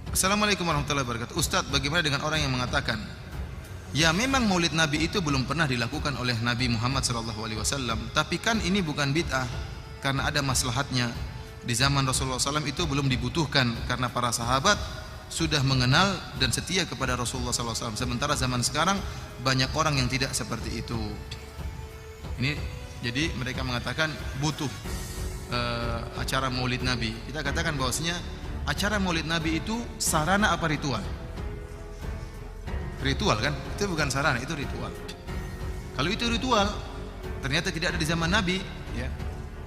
Assalamualaikum warahmatullahi wabarakatuh. Ustadz, bagaimana dengan orang yang mengatakan, ya memang maulid Nabi itu belum pernah dilakukan oleh Nabi Muhammad SAW, tapi kan ini bukan bid'ah karena ada maslahatnya. Di zaman Rasulullah SAW itu belum dibutuhkan karena para sahabat sudah mengenal dan setia kepada Rasulullah SAW. Sementara zaman sekarang banyak orang yang tidak seperti itu. Ini jadi mereka mengatakan butuh acara maulid Nabi. Kita katakan bahwasanya acara maulid Nabi itu sarana apa ritual? Ritual kan? Itu bukan sarana, itu ritual. Kalau itu ritual ternyata tidak ada di zaman Nabi, ya,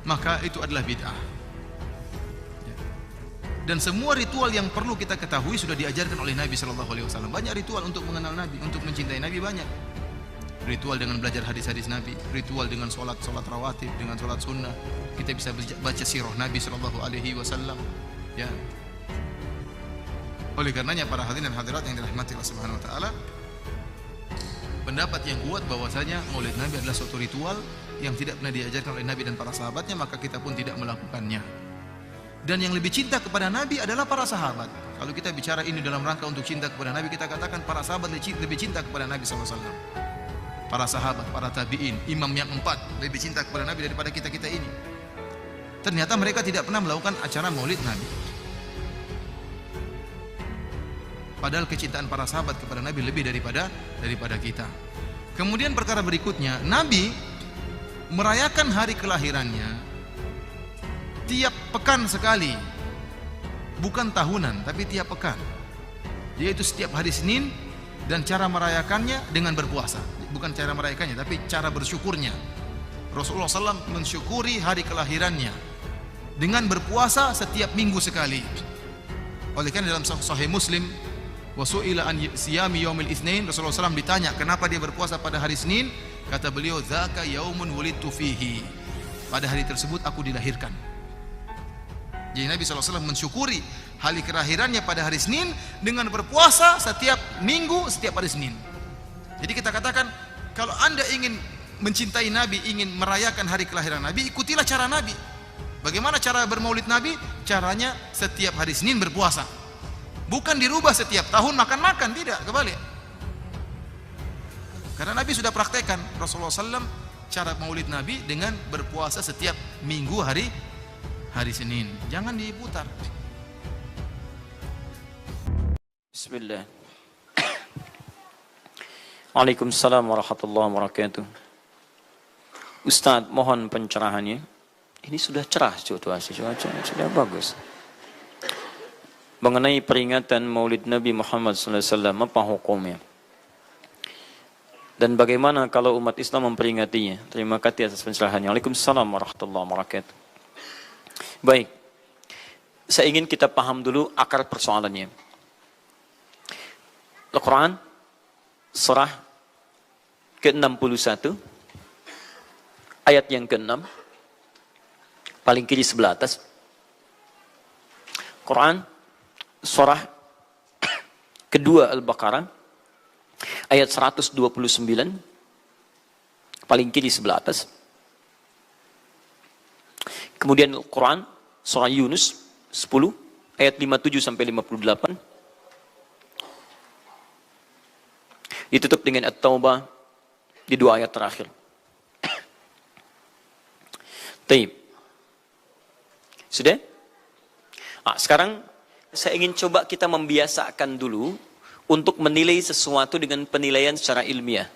maka itu adalah bid'ah. Ya. Dan semua ritual yang perlu kita ketahui sudah diajarkan oleh Nabi SAW. Banyak ritual untuk mengenal Nabi, untuk mencintai Nabi banyak. Ritual dengan belajar hadis-hadis Nabi, ritual dengan sholat rawatib, dengan sholat sunnah. Kita bisa baca sirah Nabi SAW. Ya. Oleh karenanya para hadirin dan hadirat yang dirahmati Allah Subhanahu wa taala, pendapat yang kuat bahwasanya Maulid Nabi adalah suatu ritual yang tidak pernah diajarkan oleh Nabi dan para sahabatnya, maka kita pun tidak melakukannya. Dan yang lebih cinta kepada Nabi adalah para sahabat. Kalau kita bicara ini dalam rangka untuk cinta kepada Nabi, kita katakan para sahabat lebih cinta kepada Nabi SAW. Para sahabat, para tabi'in, imam yang 4 lebih cinta kepada Nabi daripada kita-kita ini. Ternyata mereka tidak pernah melakukan acara Maulid Nabi. Padahal kecintaan para sahabat kepada Nabi lebih daripada kita. Kemudian perkara berikutnya, Nabi merayakan hari kelahirannya tiap pekan sekali. Bukan tahunan, tapi tiap pekan. Yaitu setiap hari Senin, dan cara merayakannya dengan berpuasa. Bukan cara merayakannya, tapi cara bersyukurnya. Rasulullah SAW mensyukuri hari kelahirannya dengan berpuasa setiap minggu sekali. Oleh karena dalam Sahih Muslim, wasu'ila an siyami yaumil itsnain, Rasulullah SAW ditanya kenapa dia berpuasa pada hari Senin, kata beliau, zaka yaumun wulidtu fihi, pada hari tersebut aku dilahirkan. Jadi Nabi SAW mensyukuri hari kelahirannya pada hari Senin dengan berpuasa setiap minggu, setiap hari Senin. Jadi kita katakan, kalau anda ingin mencintai Nabi, ingin merayakan hari kelahiran Nabi, ikutilah cara Nabi. Bagaimana cara bermaulid Nabi? Caranya setiap hari Senin berpuasa. Bukan dirubah setiap tahun makan-makan, tidak, kebalik. Karena Nabi sudah praktekkan, Rasulullah SAW cara maulid Nabi dengan berpuasa setiap minggu hari Senin. Jangan diputar. Bismillah. Waalaikumsalam warahmatullahi wabarakatuh. Ustaz, mohon pencerahannya. Ini sudah cerah situasi, sudah bagus. Mengenai peringatan Maulid Nabi Muhammad SAW, apa hukumnya? Dan bagaimana kalau umat Islam memperingatinya? Terima kasih atas pencerahannya. Waalaikumsalam warahmatullahi wabarakatuh. Baik, saya ingin kita paham dulu akar persoalannya. Al-Quran, surah ke-61, ayat yang ke-6, paling kiri sebelah atas. Quran, surah kedua Al-Baqarah, ayat 129, paling kiri sebelah atas. Kemudian Al-Quran, surah Yunus 10, ayat 57 sampai 58. Ditutup dengan At-Taubah di 2 ayat terakhir. Taib. Sudah? Sekarang saya ingin coba kita membiasakan dulu untuk menilai sesuatu dengan penilaian secara ilmiah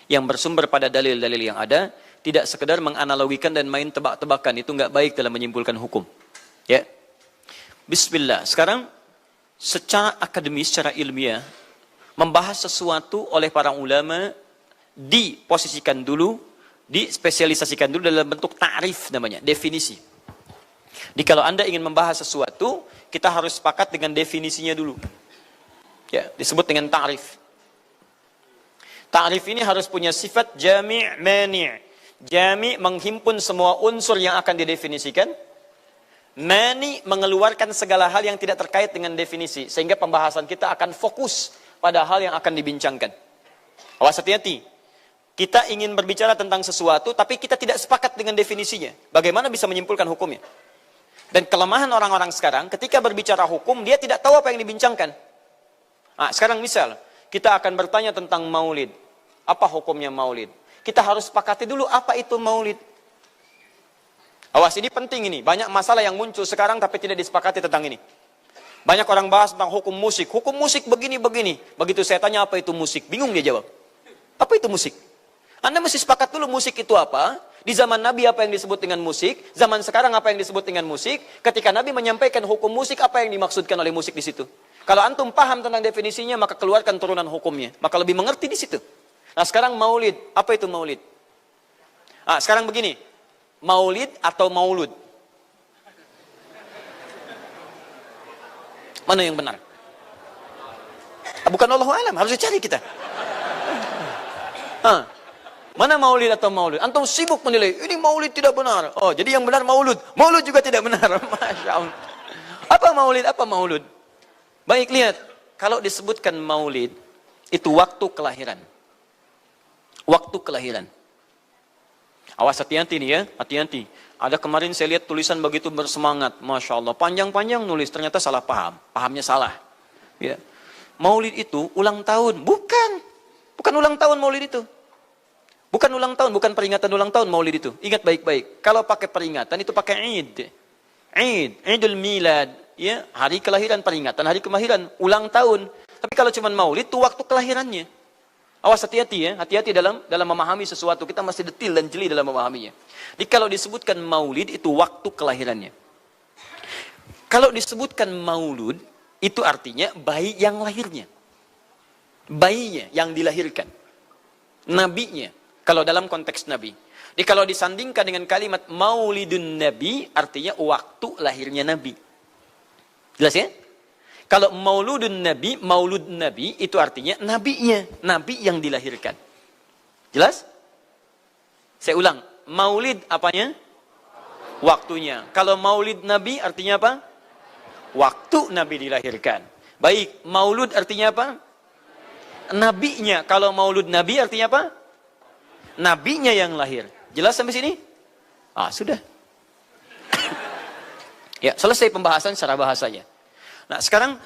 yang bersumber pada dalil-dalil yang ada, tidak sekedar menganalogikan dan main tebak-tebakan. Itu nggak baik dalam menyimpulkan hukum. Ya. Bismillah. Sekarang secara akademis, secara ilmiah, membahas sesuatu oleh para ulama diposisikan dulu, dispesialisasikan dulu dalam bentuk ta'rif namanya, definisi. Jadi kalau Anda ingin membahas sesuatu, kita harus sepakat dengan definisinya dulu. Ya, disebut dengan ta'rif. Ta'rif ini harus punya sifat jami' mani'. Jami' menghimpun semua unsur yang akan didefinisikan. Mani' mengeluarkan segala hal yang tidak terkait dengan definisi. Sehingga pembahasan kita akan fokus pada hal yang akan dibincangkan. Awas, hati-hati. Kita ingin berbicara tentang sesuatu, tapi kita tidak sepakat dengan definisinya. Bagaimana bisa menyimpulkan hukumnya? Dan kelemahan orang-orang sekarang, ketika berbicara hukum, dia tidak tahu apa yang dibincangkan. Nah, sekarang misal, kita akan bertanya tentang maulid. Apa hukumnya maulid? Kita harus sepakati dulu apa itu maulid. Awas, ini penting ini. Banyak masalah yang muncul sekarang tapi tidak disepakati tentang ini. Banyak orang bahas tentang hukum musik. Hukum musik begini-begini. Begitu saya tanya apa itu musik, bingung dia jawab. Apa itu musik? Anda mesti sepakat dulu musik itu apa. Di zaman Nabi apa yang disebut dengan musik. Zaman sekarang apa yang disebut dengan musik. Ketika Nabi menyampaikan hukum musik, apa yang dimaksudkan oleh musik di situ. Kalau antum paham tentang definisinya, maka keluarkan turunan hukumnya. Maka lebih mengerti di situ. Nah sekarang maulid. Apa itu maulid? Nah sekarang begini. Maulid atau maulud? Mana yang benar? Bukan Allahu a'lam, harus dicari kita. Mana maulid atau maulud? Antum sibuk menilai, ini maulid tidak benar. Oh, jadi yang benar maulud. Maulud juga tidak benar. Masya Allah. Apa maulid, apa maulud? Baik, lihat. Kalau disebutkan maulid, itu waktu kelahiran. Waktu kelahiran. Awas, hati-hati nih ya, hati-hati. Ada kemarin saya lihat tulisan begitu bersemangat. Masya Allah, panjang-panjang nulis, ternyata salah paham. Pahamnya salah. Ya. Maulid itu ulang tahun. Bukan. Bukan ulang tahun maulid itu. Bukan ulang tahun, bukan peringatan ulang tahun maulid itu. Ingat baik-baik. Kalau pakai peringatan itu pakai Id. Idul Milad. Ya, hari kelahiran, peringatan hari kelahiran, ulang tahun. Tapi kalau cuma maulid itu waktu kelahirannya. Awas, hati-hati ya. Hati-hati dalam memahami sesuatu. Kita masih detil dan jeli dalam memahaminya. Jadi kalau disebutkan maulid itu waktu kelahirannya. Kalau disebutkan maulud itu artinya bayi yang lahirnya. Bayinya yang dilahirkan. Nabinya. Kalau dalam konteks Nabi. Jadi kalau disandingkan dengan kalimat maulidun Nabi, artinya waktu lahirnya Nabi. Jelas ya? Kalau mauludun Nabi, maulud Nabi, itu artinya nabinya. Nabi yang dilahirkan. Jelas? Saya ulang. Maulid apanya? Waktunya. Kalau maulid Nabi artinya apa? Waktu Nabi dilahirkan. Baik, maulud artinya apa? Nabinya. Kalau maulud Nabi artinya apa? Nabinya yang lahir. Jelas sampai sini? Ah, sudah. Ya, selesai pembahasan secara bahasanya. Nah, sekarang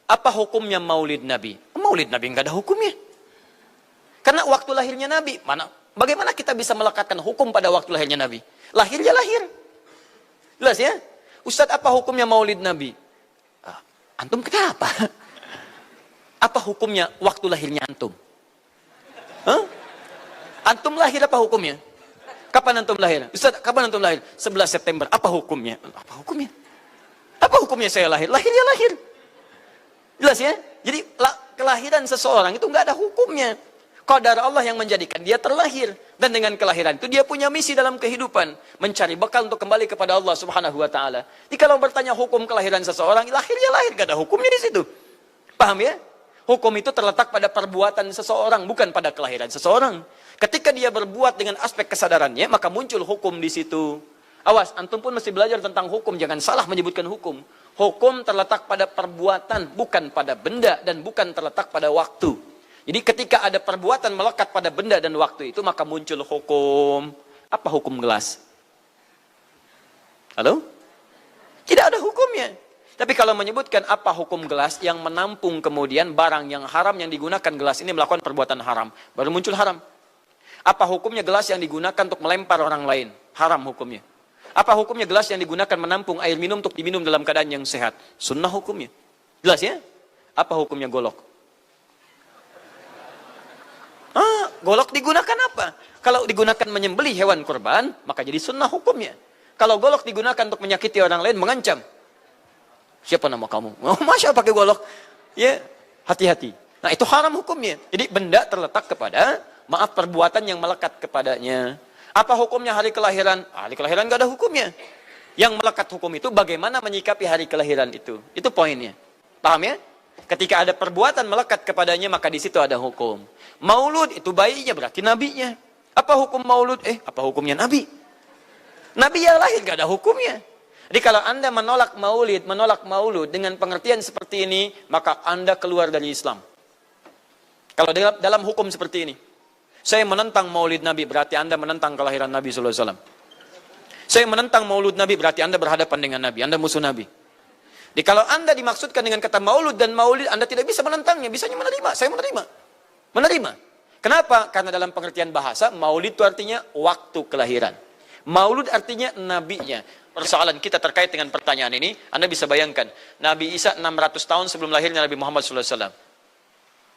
apa hukumnya maulid Nabi? Maulid Nabi enggak ada hukumnya. Karena waktu lahirnya Nabi, bagaimana kita bisa melekatkan hukum pada waktu lahirnya Nabi? Lahir ya lahir. Jelas ya? Ustadz, apa hukumnya maulid Nabi? Antum kenapa? Apa hukumnya waktu lahirnya antum? Antum lahir apa hukumnya? Kapan antum lahir? Ustaz, kapan antum lahir? 11 September. Apa hukumnya? Apa hukumnya? Apa hukumnya saya lahir? Lahir ya lahir. Jelas ya? Jadi kelahiran seseorang itu nggak ada hukumnya. Qadar Allah yang menjadikan dia terlahir. Dan dengan kelahiran itu dia punya misi dalam kehidupan. Mencari bekal untuk kembali kepada Allah subhanahu wa ta'ala. Jadi kalau bertanya hukum kelahiran seseorang, lahir ya lahir. Nggak ada hukumnya di situ. Paham ya? Hukum itu terletak pada perbuatan seseorang, bukan pada kelahiran seseorang. Ketika dia berbuat dengan aspek kesadarannya, maka muncul hukum di situ. Awas, antum pun mesti belajar tentang hukum. Jangan salah menyebutkan hukum. Hukum terletak pada perbuatan, bukan pada benda, dan bukan terletak pada waktu. Jadi ketika ada perbuatan melekat pada benda dan waktu itu, maka muncul hukum. Apa hukum gelas? Halo? Tidak ada hukumnya. Tapi kalau menyebutkan apa hukum gelas yang menampung kemudian barang yang haram yang digunakan gelas ini melakukan perbuatan haram, baru muncul haram. Apa hukumnya gelas yang digunakan untuk melempar orang lain? Haram hukumnya. Apa hukumnya gelas yang digunakan menampung air minum untuk diminum dalam keadaan yang sehat? Sunnah hukumnya. Jelas ya? Apa hukumnya golok? Golok digunakan apa? Kalau digunakan menyembelih hewan kurban, maka jadi sunnah hukumnya. Kalau golok digunakan untuk menyakiti orang lain, mengancam. Siapa nama kamu? Oh, Masya pakai golok. Ya, hati-hati. Nah, itu haram hukumnya. Jadi benda terletak kepada, maaf, perbuatan yang melekat kepadanya. Apa hukumnya hari kelahiran? Hari kelahiran nggak ada hukumnya. Yang melekat hukum itu bagaimana menyikapi hari kelahiran itu. Itu poinnya. Paham ya? Ketika ada perbuatan melekat kepadanya, maka di situ ada hukum. Maulud itu bayinya, berarti nabinya. Apa hukum maulud? Apa hukumnya nabi? Nabi yang lahir nggak ada hukumnya. Jadi kalau Anda menolak maulud dengan pengertian seperti ini, maka Anda keluar dari Islam. Kalau dalam hukum seperti ini, saya menentang maulid Nabi, berarti Anda menentang kelahiran Nabi SAW. Saya menentang maulud Nabi, berarti Anda berhadapan dengan Nabi, Anda musuh Nabi. Jadi kalau Anda dimaksudkan dengan kata maulud dan maulid, Anda tidak bisa menentangnya, bisanya menerima. Saya menerima. Menerima. Kenapa? Karena dalam pengertian bahasa, maulid itu artinya waktu kelahiran. Maulud artinya nabinya. Persoalan kita terkait dengan pertanyaan ini, Anda bisa bayangkan, Nabi Isa 600 tahun sebelum lahirnya Nabi Muhammad SAW.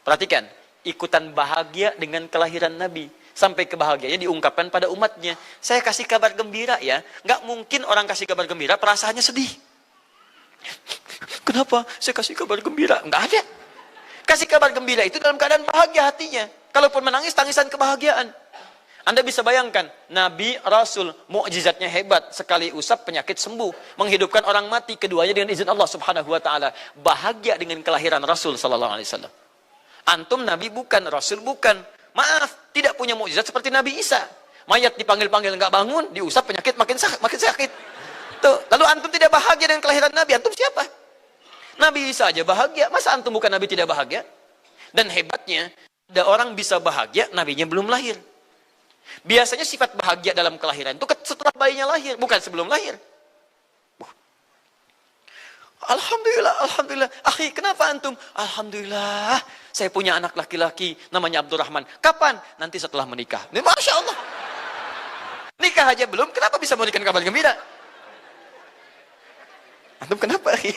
Perhatikan, ikutan bahagia dengan kelahiran Nabi. Sampai kebahagiaannya diungkapkan pada umatnya. Saya kasih kabar gembira ya. Nggak mungkin orang kasih kabar gembira perasaannya sedih. Kenapa saya kasih kabar gembira? Nggak ada. Kasih kabar gembira itu dalam keadaan bahagia hatinya. Kalaupun menangis, tangisan kebahagiaan. Anda bisa bayangkan, Nabi, Rasul, mukjizatnya hebat. Sekali usap penyakit sembuh. Menghidupkan orang mati, keduanya dengan izin Allah subhanahu wa ta'ala. Bahagia dengan kelahiran Rasul sallallahu alaihi wasallam. Antum Nabi bukan, Rasul bukan. Maaf, tidak punya mukjizat seperti Nabi Isa. Mayat dipanggil-panggil nggak bangun, diusap penyakit makin sakit. Tuh, lalu antum tidak bahagia dengan kelahiran Nabi, antum siapa? Nabi Isa aja bahagia, masa antum bukan Nabi tidak bahagia? Dan hebatnya, ada orang bisa bahagia, nabinya belum lahir. Biasanya sifat bahagia dalam kelahiran itu setelah bayinya lahir, bukan sebelum lahir. Alhamdulillah, alhamdulillah. Akhi, kenapa antum? Alhamdulillah, saya punya anak laki-laki namanya Abdurrahman. Kapan? Nanti setelah menikah. Masya Allah. Nikah aja belum, kenapa bisa memberikan kabar gembira? Antum kenapa, akhi?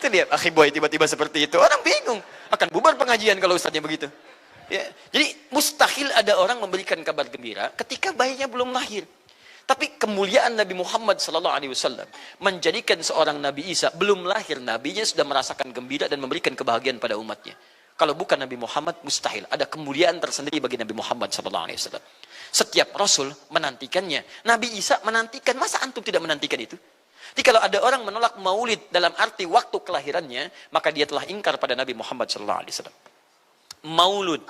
Itu lihat, akhi boy tiba-tiba seperti itu. Orang bingung. Akan bubar pengajian kalau ustadznya begitu. Ya. Jadi mustahil ada orang memberikan kabar gembira ketika bayinya belum lahir. Tapi kemuliaan Nabi Muhammad SAW menjadikan seorang Nabi Isa belum lahir, nabinya sudah merasakan gembira dan memberikan kebahagiaan pada umatnya. Kalau bukan Nabi Muhammad, mustahil. Ada kemuliaan tersendiri bagi Nabi Muhammad SAW. Setiap Rasul menantikannya. Nabi Isa menantikan. Masa antum tidak menantikan itu? Jadi kalau ada orang menolak maulid dalam arti waktu kelahirannya, maka dia telah ingkar pada Nabi Muhammad SAW. Maulud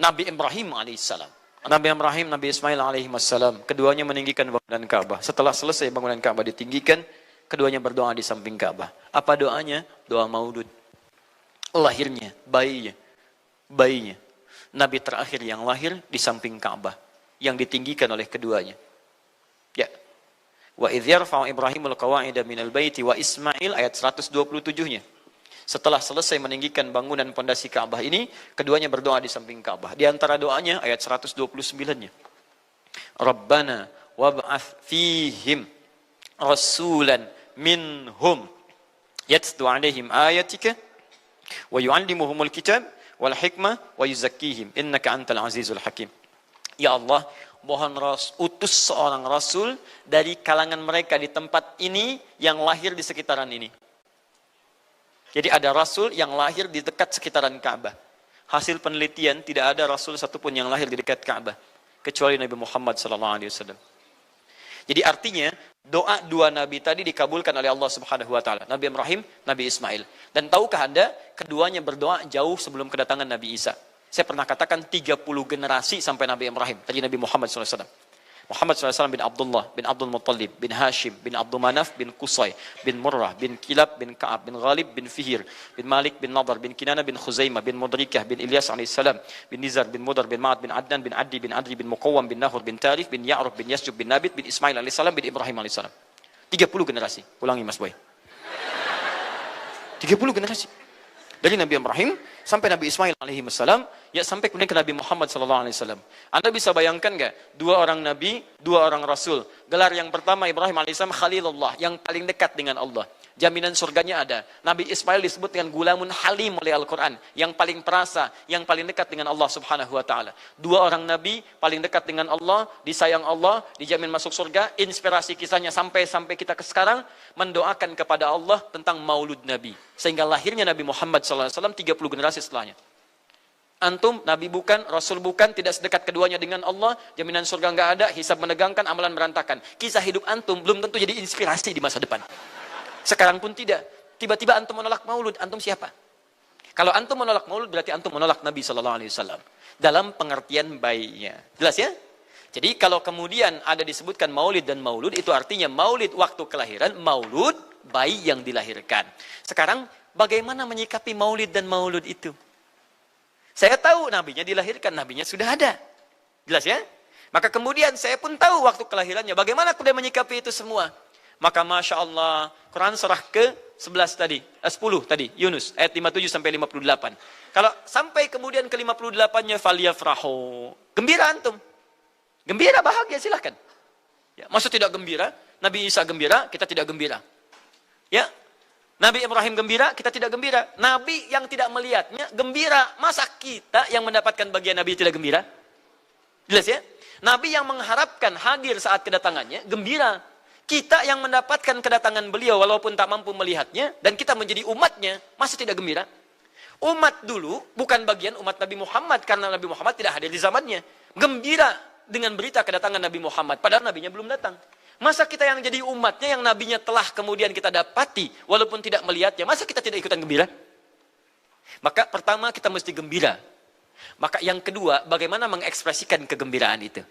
Nabi Ibrahim alaihissalam. Nabi Ibrahim, Nabi Ismail alaihissalam, keduanya meninggikan bangunan Ka'bah. Setelah selesai bangunan Ka'bah ditinggikan, keduanya berdoa di samping Ka'bah. Apa doanya? Doa maulud. Lahirnya, bayinya. Nabi terakhir yang lahir di samping Ka'bah, yang ditinggikan oleh keduanya. Ya. Wa idh yarfa'u Ibrahimul qawa'ida minal baiti wa Ismail, ayat 127-nya. Setelah selesai meninggikan bangunan pondasi Ka'bah ini, keduanya berdoa di samping Ka'bah. Di antara doanya ayat 129-nya. Rabbana wab'ath fihim rasulan minhum yatlu 'alaihim ayatika wa yu'allimuhumul kitab wal hikmah wa yuzakkihim innaka antal azizul hakim. Ya Allah, mohon utus seorang rasul dari kalangan mereka di tempat ini yang lahir di sekitaran ini. Jadi ada rasul yang lahir di dekat sekitaran Ka'bah. Hasil penelitian tidak ada rasul satupun yang lahir di dekat Ka'bah kecuali Nabi Muhammad SAW. Jadi artinya doa dua nabi tadi dikabulkan oleh Allah Subhanahu wa taala. Nabi Ibrahim, Nabi Ismail. Dan tahukah Anda, keduanya berdoa jauh sebelum kedatangan Nabi Isa. Saya pernah katakan 30 generasi sampai Nabi Ibrahim, tadi Nabi Muhammad SAW. Muhammad SAW bin Abdullah, bin Abdul Muttalib, bin Hashim, bin Abdul Manaf, bin Qusay, bin Murrah, bin Kilab, bin Ka'ab, bin Ghalib, bin Fihir, bin Malik, bin Nadar, bin Kinana, bin Khuzaimah, bin Mudrikah, bin Ilyas AS, bin Nizar, bin Mudar, bin Ma'ad, bin Adnan, bin Addi, bin Adri, bin Muqawwam, bin Nahur, bin Tarif, bin Ya'ruf, bin Yasjub, bin Nabit, bin Ismail AS, bin Ibrahim AS. 30 generasi. Ulangi Mas Boy. 30 generasi. Dari Nabi Ibrahim sampai Nabi Ismail alaihissalam, ya sampai kemudian ke Nabi Muhammad sallallahu alaihi wasallam. Anda bisa bayangkan enggak? Dua orang nabi, dua orang rasul. Gelar yang pertama Ibrahim alaihissalam Khalilullah, yang paling dekat dengan Allah. Jaminan surganya ada. Nabi Ismail disebut dengan gulamun halim oleh Al-Quran, yang paling perasa, yang paling dekat dengan Allah subhanahu wa ta'ala. Dua orang nabi paling dekat dengan Allah, disayang Allah, dijamin masuk surga. Inspirasi kisahnya sampai kita ke sekarang mendoakan kepada Allah tentang maulud Nabi, sehingga lahirnya Nabi Muhammad SAW 30 generasi setelahnya. Antum, Nabi bukan, Rasul bukan, tidak sedekat keduanya dengan Allah, jaminan surga nggak ada, hisab menegangkan, amalan berantakan. Kisah hidup antum belum tentu jadi inspirasi di masa depan. Sekarang pun tidak. Tiba-tiba antum menolak maulud, antum siapa? Kalau antum menolak maulud, berarti antum menolak Nabi SAW. Dalam pengertian baiknya. Jelas ya? Jadi kalau kemudian ada disebutkan maulid dan maulud, itu artinya maulid waktu kelahiran, maulud bayi yang dilahirkan. Sekarang bagaimana menyikapi maulid dan maulud itu? Saya tahu nabinya dilahirkan, nabinya sudah ada. Jelas ya? Maka kemudian saya pun tahu waktu kelahirannya. Bagaimana kemudian menyikapi itu semua? Maka Masya Allah, Quran surah ke-11 tadi, 10 tadi, Yunus, ayat 57 sampai 58. Kalau sampai kemudian ke 58-nya, faliyafrahu. Gembira antum. Gembira, bahagia, silahkan. Ya, maksud tidak gembira, Nabi Isa gembira, kita tidak gembira. Ya, Nabi Ibrahim gembira, kita tidak gembira. Nabi yang tidak melihatnya gembira. Masa kita yang mendapatkan bagian Nabi tidak gembira? Jelas ya? Nabi yang mengharapkan hadir saat kedatangannya gembira. Kita yang mendapatkan kedatangan beliau walaupun tak mampu melihatnya dan kita menjadi umatnya, masa tidak gembira? Umat dulu bukan bagian umat Nabi Muhammad karena Nabi Muhammad tidak hadir di zamannya. Gembira dengan berita kedatangan Nabi Muhammad padahal nabinya belum datang. Masa kita yang jadi umatnya yang nabinya telah kemudian kita dapati walaupun tidak melihatnya, masa kita tidak ikutan gembira? Maka pertama kita mesti gembira. Maka yang kedua, bagaimana mengekspresikan kegembiraan itu?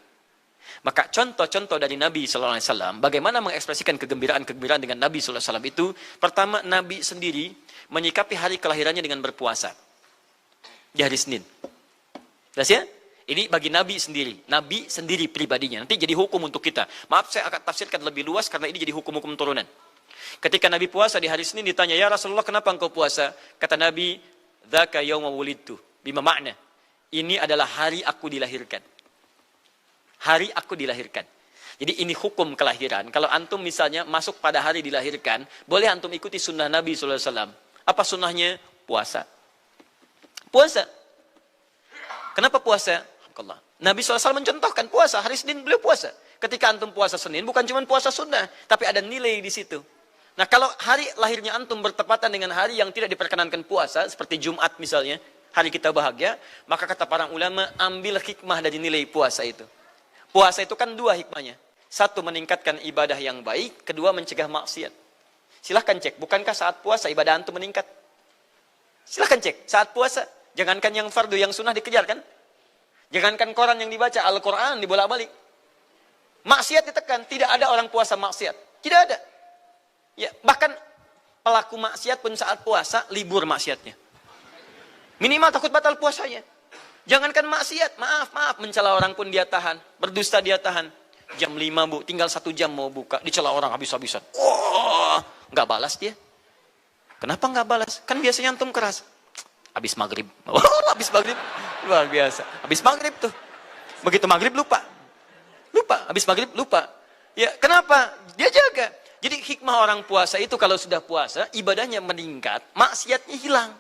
Maka contoh-contoh dari Nabi SAW, bagaimana mengekspresikan kegembiraan-kegembiraan dengan Nabi SAW itu, pertama Nabi sendiri menyikapi hari kelahirannya dengan berpuasa. Di hari Senin. Jelas ya? Ini bagi Nabi sendiri pribadinya. Nanti jadi hukum untuk kita. Maaf saya akan tafsirkan lebih luas karena ini jadi hukum-hukum turunan. Ketika Nabi puasa di hari Senin ditanya, ya Rasulullah kenapa engkau puasa? Kata Nabi, dzaka yauma wulidtu. Bima makna? Ini adalah hari aku dilahirkan. Hari aku dilahirkan. Jadi ini hukum kelahiran. Kalau antum misalnya masuk pada hari dilahirkan, boleh antum ikuti sunnah Nabi SAW. Apa sunnahnya? Puasa. Puasa. Kenapa puasa? Nabi SAW mencontohkan puasa. Hari Senin beliau puasa. Ketika antum puasa Senin, bukan cuma puasa sunnah, tapi ada nilai di situ. Nah kalau hari lahirnya antum bertepatan dengan hari yang tidak diperkenankan puasa, seperti Jumat misalnya, hari kita bahagia, maka kata para ulama, ambil hikmah dari nilai puasa itu. Puasa itu kan dua hikmahnya. Satu, meningkatkan ibadah yang baik. Kedua, mencegah maksiat. Silahkan cek, bukankah saat puasa ibadah antum meningkat? Silahkan cek, saat puasa. Jangankan yang fardu, yang sunnah dikejar kan? Jangankan Quran yang dibaca, Al-Quran dibolak-balik. Maksiat ditekan, tidak ada orang puasa maksiat. Tidak ada. Ya, bahkan pelaku maksiat pun saat puasa, libur maksiatnya. Minimal takut batal puasanya. Jangankan maksiat, maaf, mencela orang pun dia tahan. Berdusta dia tahan. Jam 5 bu, tinggal 1 jam mau buka. Dicela orang habis-habisan. Oh, nggak balas dia. Kenapa nggak balas? Kan biasanya antum keras. Habis maghrib. Oh, habis maghrib. Luar biasa. Habis maghrib tuh. Begitu maghrib lupa. Habis maghrib lupa. Ya, kenapa? Dia jaga. Jadi hikmah orang puasa itu kalau sudah puasa, ibadahnya meningkat, maksiatnya hilang.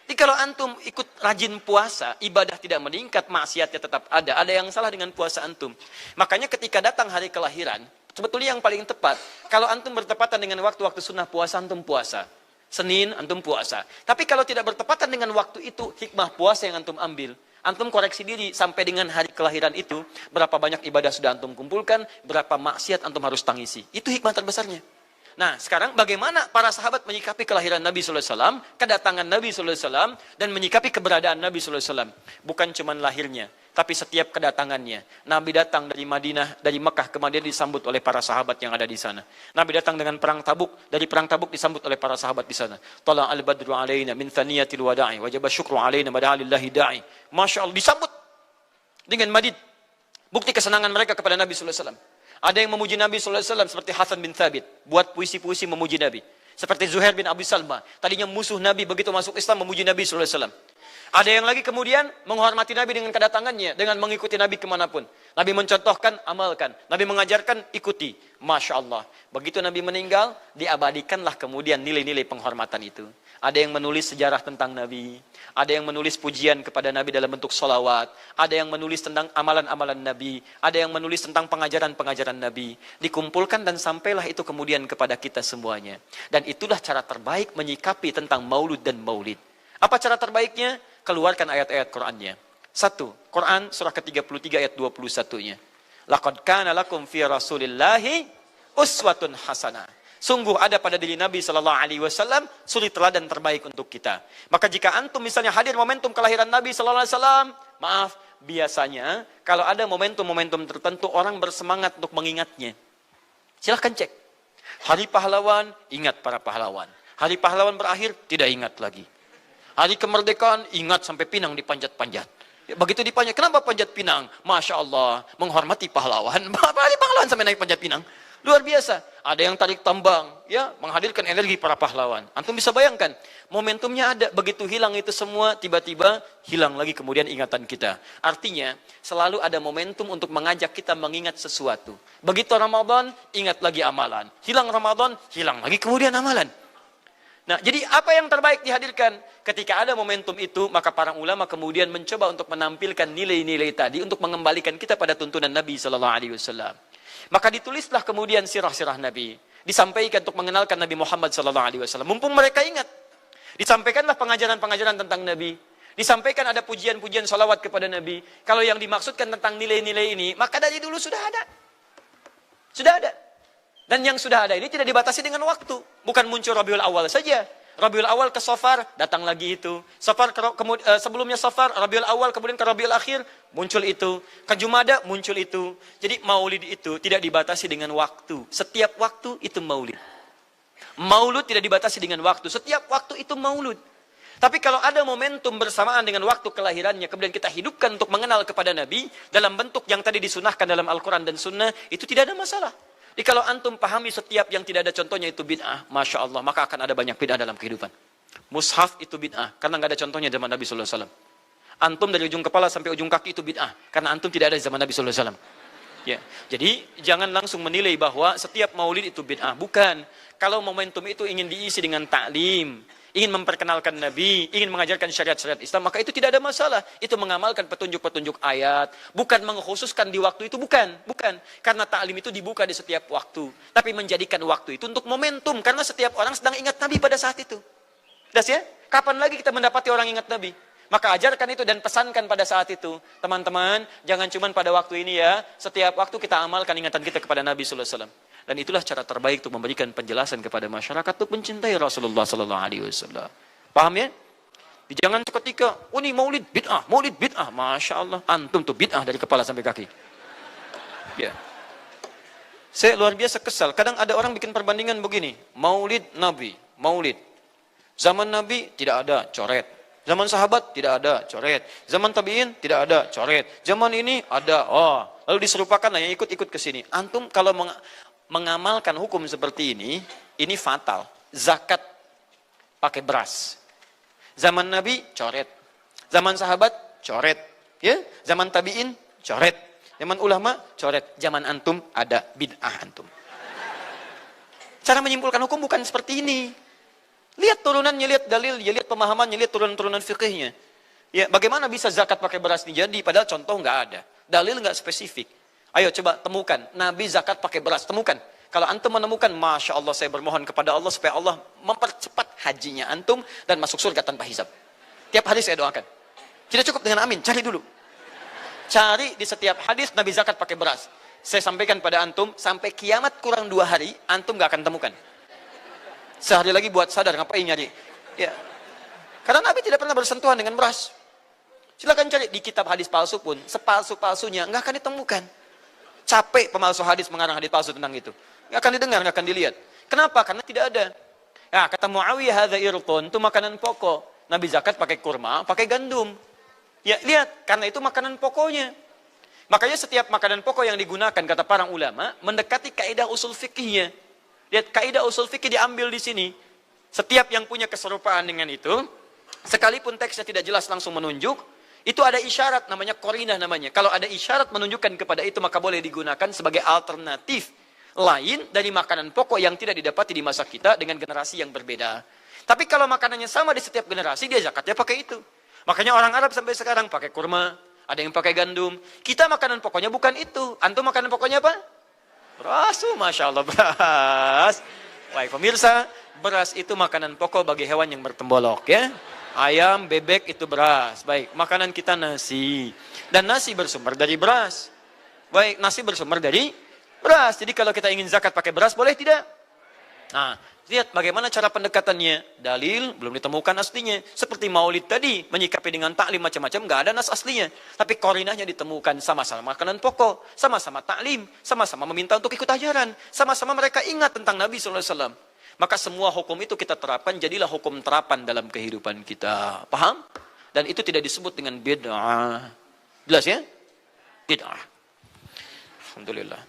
Jadi kalau antum ikut rajin puasa, ibadah tidak meningkat, maksiatnya tetap ada. Ada yang salah dengan puasa antum. Makanya ketika datang hari kelahiran, sebetulnya yang paling tepat, kalau antum bertepatan dengan waktu-waktu sunnah puasa, antum puasa. Senin, antum puasa. Tapi kalau tidak bertepatan dengan waktu itu, hikmah puasa yang antum ambil. Antum koreksi diri sampai dengan hari kelahiran itu, berapa banyak ibadah sudah antum kumpulkan, berapa maksiat antum harus tangisi. Itu hikmah terbesarnya. Nah, sekarang bagaimana para sahabat menyikapi kelahiran Nabi SAW, kedatangan Nabi SAW, dan menyikapi keberadaan Nabi SAW. Bukan cuma lahirnya, tapi setiap kedatangannya. Nabi datang dari Madinah, dari Mekah ke Madinah disambut oleh para sahabat yang ada di sana. Nabi datang dengan perang Tabuk, dari perang Tabuk disambut oleh para sahabat di sana. Tala al-badru alaina min thaniyatil wada'i, wajaba syukru alaina mada'alillahi da'i. Masya Allah, disambut dengan madid. Bukti kesenangan mereka kepada Nabi SAW. Ada yang memuji Nabi SAW seperti Hasan bin Thabit. Buat puisi-puisi memuji Nabi. Seperti Zuhair bin Abi Salma. Tadinya musuh Nabi, begitu masuk Islam memuji Nabi SAW. Ada yang lagi kemudian menghormati Nabi dengan kedatangannya. Dengan mengikuti Nabi kemanapun. Nabi mencontohkan, amalkan. Nabi mengajarkan, ikuti. Masya Allah. Begitu Nabi meninggal, diabadikanlah kemudian nilai-nilai penghormatan itu. Ada yang menulis sejarah tentang Nabi. Ada yang menulis pujian kepada Nabi dalam bentuk sholawat. Ada yang menulis tentang amalan-amalan Nabi. Ada yang menulis tentang pengajaran-pengajaran Nabi. Dikumpulkan dan sampailah itu kemudian kepada kita semuanya. Dan itulah cara terbaik menyikapi tentang maulud dan maulid. Apa cara terbaiknya? Keluarkan ayat-ayat Qur'annya. 1. Quran surah ke-33 ayat 21-nya. Laqad kana lakum fi Rasulillahi uswatun hasanah. Sungguh ada pada diri Nabi SAW suri teladan terbaik untuk kita. Maka jika antum misalnya hadir momentum kelahiran Nabi SAW, maaf, biasanya kalau ada momentum-momentum tertentu orang bersemangat untuk mengingatnya. Silahkan cek. Hari pahlawan, ingat para pahlawan. Hari pahlawan berakhir, tidak ingat lagi. Hari kemerdekaan, ingat sampai pinang dipanjat-panjat. Begitu dipanjat, kenapa panjat pinang? Masya Allah, menghormati pahlawan. Pahlawan sampai naik panjat pinang. Luar biasa. Ada yang tarik tambang, ya, menghadirkan energi para pahlawan. Antum bisa bayangkan, momentumnya ada. Begitu hilang itu semua, tiba-tiba hilang lagi kemudian ingatan kita. Artinya, selalu ada momentum untuk mengajak kita mengingat sesuatu. Begitu Ramadan, ingat lagi amalan. Hilang Ramadan, hilang lagi kemudian amalan. Nah, jadi apa yang terbaik dihadirkan? Ketika ada momentum itu, maka para ulama kemudian mencoba untuk menampilkan nilai-nilai tadi untuk mengembalikan kita pada tuntunan Nabi Sallallahu Alaihi Wasallam. Maka ditulislah kemudian sirah-sirah Nabi, disampaikan untuk mengenalkan Nabi Muhammad Sallallahu Alaihi Wasallam. Mumpung mereka ingat, disampaikanlah pengajaran-pengajaran tentang Nabi, disampaikan ada pujian-pujian salawat kepada Nabi. Kalau yang dimaksudkan tentang nilai-nilai ini, maka dari dulu sudah ada, sudah ada. Dan yang sudah ada ini tidak dibatasi dengan waktu. Bukan muncul Rabiul Awal saja. Rabiul Awal ke Safar, datang lagi itu. Safar sebelumnya Safar, Rabiul Awal, kemudian ke Rabiul Akhir, muncul itu. Ke Jumada, muncul itu. Jadi maulid itu tidak dibatasi dengan waktu. Setiap waktu itu maulid. Maulud tidak dibatasi dengan waktu. Setiap waktu itu maulud. Tapi kalau ada momentum bersamaan dengan waktu kelahirannya, kemudian kita hidupkan untuk mengenal kepada Nabi, dalam bentuk yang tadi disunahkan dalam Al-Quran dan Sunnah, itu tidak ada masalah. Jadi kalau antum pahami setiap yang tidak ada contohnya itu bid'ah, Masya Allah, maka akan ada banyak bid'ah dalam kehidupan. Mushaf itu bid'ah, karena nggak ada contohnya zaman Nabi SAW. Antum dari ujung kepala sampai ujung kaki itu bid'ah, karena antum tidak ada zaman Nabi SAW. Ya, jadi jangan langsung menilai bahwa setiap maulid itu bid'ah. Bukan. Kalau momentum itu ingin diisi dengan ta'lim, ingin memperkenalkan Nabi, ingin mengajarkan syariat-syariat Islam, maka itu tidak ada masalah. Itu mengamalkan petunjuk-petunjuk ayat, bukan mengkhususkan di waktu itu, bukan. Karena ta'lim itu dibuka di setiap waktu, tapi menjadikan waktu itu untuk momentum, karena setiap orang sedang ingat Nabi pada saat itu. Das ya? Kapan lagi kita mendapati orang ingat Nabi? Maka ajarkan itu dan pesankan pada saat itu. Teman-teman, jangan cuma pada waktu ini ya, setiap waktu kita amalkan ingatan kita kepada Nabi sallallahu alaihi wasallam. Dan itulah cara terbaik untuk memberikan penjelasan kepada masyarakat untuk mencintai Rasulullah sallallahu alaihi wasallam. Paham ya? Jangan seketika, oh ini maulid bid'ah, Masya Allah. Antum tuh bid'ah dari kepala sampai kaki. Ya. Saya luar biasa kesal. Kadang ada orang bikin perbandingan begini. Maulid Nabi, maulid. Zaman Nabi tidak ada coret. Zaman sahabat tidak ada coret. Zaman tabi'in tidak ada coret. Zaman ini ada. Oh, lalu diserupakan lah yang ikut-ikut ke sini. Antum kalau mengamalkan hukum seperti ini fatal. Zakat pakai beras. Zaman Nabi coret. Zaman sahabat coret. Ya, zaman tabi'in coret. Zaman ulama coret. Zaman antum ada bid'ah antum. Cara menyimpulkan hukum bukan seperti ini. Lihat turunannya, lihat dalilnya, lihat pemahamannya, lihat turunan-turunan fikihnya. Ya, bagaimana bisa zakat pakai beras ini jadi? Padahal contoh nggak ada, dalil nggak spesifik. Ayo coba temukan, Nabi zakat pakai beras, temukan. Kalau antum menemukan, Masya Allah, saya bermohon kepada Allah supaya Allah mempercepat hajinya antum dan masuk surga tanpa hisab. Tiap hari saya doakan. Tidak cukup dengan amin, cari dulu. Cari di setiap hadis Nabi zakat pakai beras. Saya sampaikan pada antum, sampai kiamat kurang 2 hari, antum nggak akan temukan. Sehari lagi buat sadar, ngapain nyari? Ya. Karena Nabi tidak pernah bersentuhan dengan beras. Silakan cari di kitab hadis palsu pun, sepalsu-palsunya nggak akan ditemukan. Capek pemalsu hadis mengarang hadis palsu tentang itu. Nggak akan didengar, nggak akan dilihat. Kenapa? Karena tidak ada. Ya, kata Muawiyah, hadza irqun, itu makanan pokok. Nabi zakat pakai kurma, pakai gandum. Ya, lihat, karena itu makanan pokoknya. Makanya setiap makanan pokok yang digunakan, kata para ulama, mendekati kaidah usul fikihnya. Lihat, kaidah usul fikih diambil di sini. Setiap yang punya keserupaan dengan itu, sekalipun teksnya tidak jelas langsung menunjuk, itu ada isyarat, namanya qarinah namanya. Kalau ada isyarat menunjukkan kepada itu, maka boleh digunakan sebagai alternatif lain dari makanan pokok yang tidak didapati di masa kita dengan generasi yang berbeda. Tapi kalau makanannya sama di setiap generasi, dia zakatnya pakai itu. Makanya orang Arab sampai sekarang pakai kurma, ada yang pakai gandum. Kita makanan pokoknya bukan itu. Antum makanan pokoknya apa? Beras, Masya Allah, beras. Baik pemirsa, beras itu makanan pokok bagi hewan yang bertembolok ya. Ayam, bebek itu beras. Baik, makanan kita nasi. Dan nasi bersumber dari beras. Baik, nasi bersumber dari beras. Jadi kalau kita ingin zakat pakai beras, boleh tidak? Nah, lihat bagaimana cara pendekatannya. Dalil belum ditemukan aslinya. Seperti maulid tadi, menyikapi dengan taklim macam-macam, nggak ada nas aslinya. Tapi korinahnya ditemukan, sama-sama makanan pokok, sama-sama taklim, sama-sama meminta untuk ikut ajaran, sama-sama mereka ingat tentang Nabi SAW. Maka semua hukum itu kita terapkan, jadilah hukum terapan dalam kehidupan kita. Paham? dan itu tidak disebut dengan bid'ah. Jelas ya? Bid'ah. Alhamdulillah.